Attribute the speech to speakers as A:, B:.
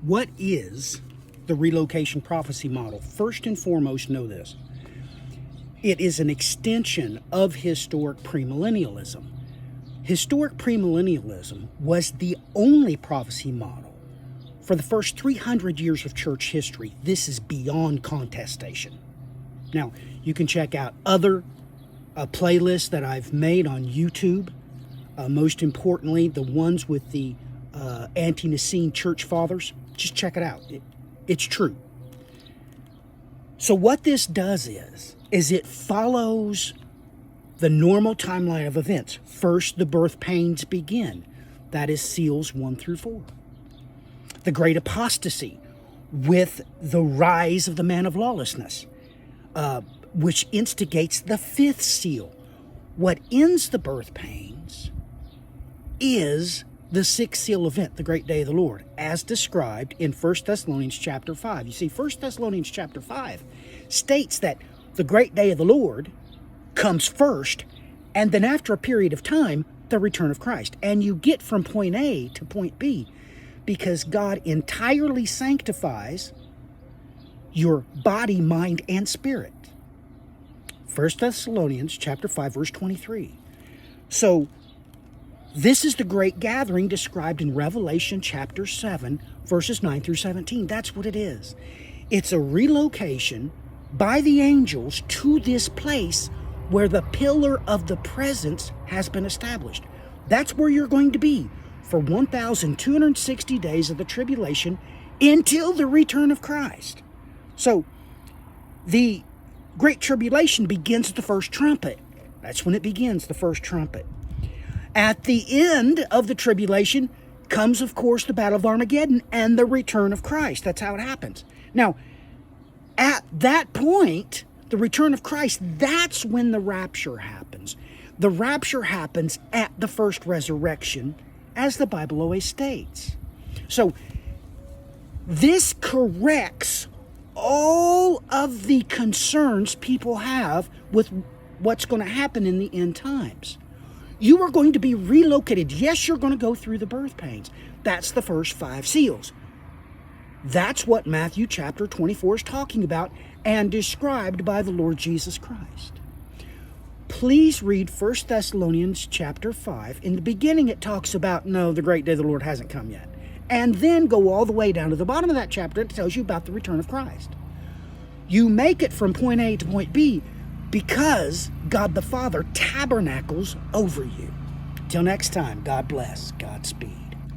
A: What is the relocation prophecy model? First and foremost, know this. It is an extension of historic premillennialism. Historic premillennialism was the only prophecy model for the first 300 years of church history. This is beyond contestation. Now, you can check out other playlists that I've made on YouTube. Most importantly, the ones with the ante-Nicene church fathers. Just check it out. It's true. So what this does is it follows the normal timeline of events. First, the birth pains begin. That is seals 1 through 4. The great apostasy with the rise of the man of lawlessness, which instigates the 5th seal. What ends the birth pains is the 6th seal event, the great day of the Lord, as described in 1 Thessalonians chapter 5. You see, 1 Thessalonians chapter 5 states that the great day of the Lord comes first, and then after a period of time, the return of Christ. And you get from point A to point B because God entirely sanctifies your body, mind, and spirit. 1 Thessalonians chapter 5, verse 23. So, this is the great gathering described in Revelation chapter 7, verses 9 through 17. That's what it is. It's a relocation by the angels to this place where the pillar of the presence has been established. That's where you're going to be for 1,260 days of the tribulation until the return of Christ. So, the Great Tribulation begins at the first trumpet. That's when it begins, the first trumpet. At the end of the tribulation comes, of course, the Battle of Armageddon and the return of Christ. That's how it happens. Now, at that point, the return of Christ, that's when the rapture happens. The rapture happens at the first resurrection, as the Bible always states. So, this corrects all of the concerns people have with what's going to happen in the end times. You are going to be relocated. Yes, you're going to go through the birth pains. That's the first 5 seals. That's what Matthew chapter 24 is talking about and described by the Lord Jesus Christ. Please read 1 Thessalonians chapter 5. In the beginning it talks about, no, the great day of the Lord hasn't come yet. And then go all the way down to the bottom of that chapter. It tells you about the return of Christ. You make it from point A to point B because God the Father tabernacles over you. Till next time, God bless, Godspeed.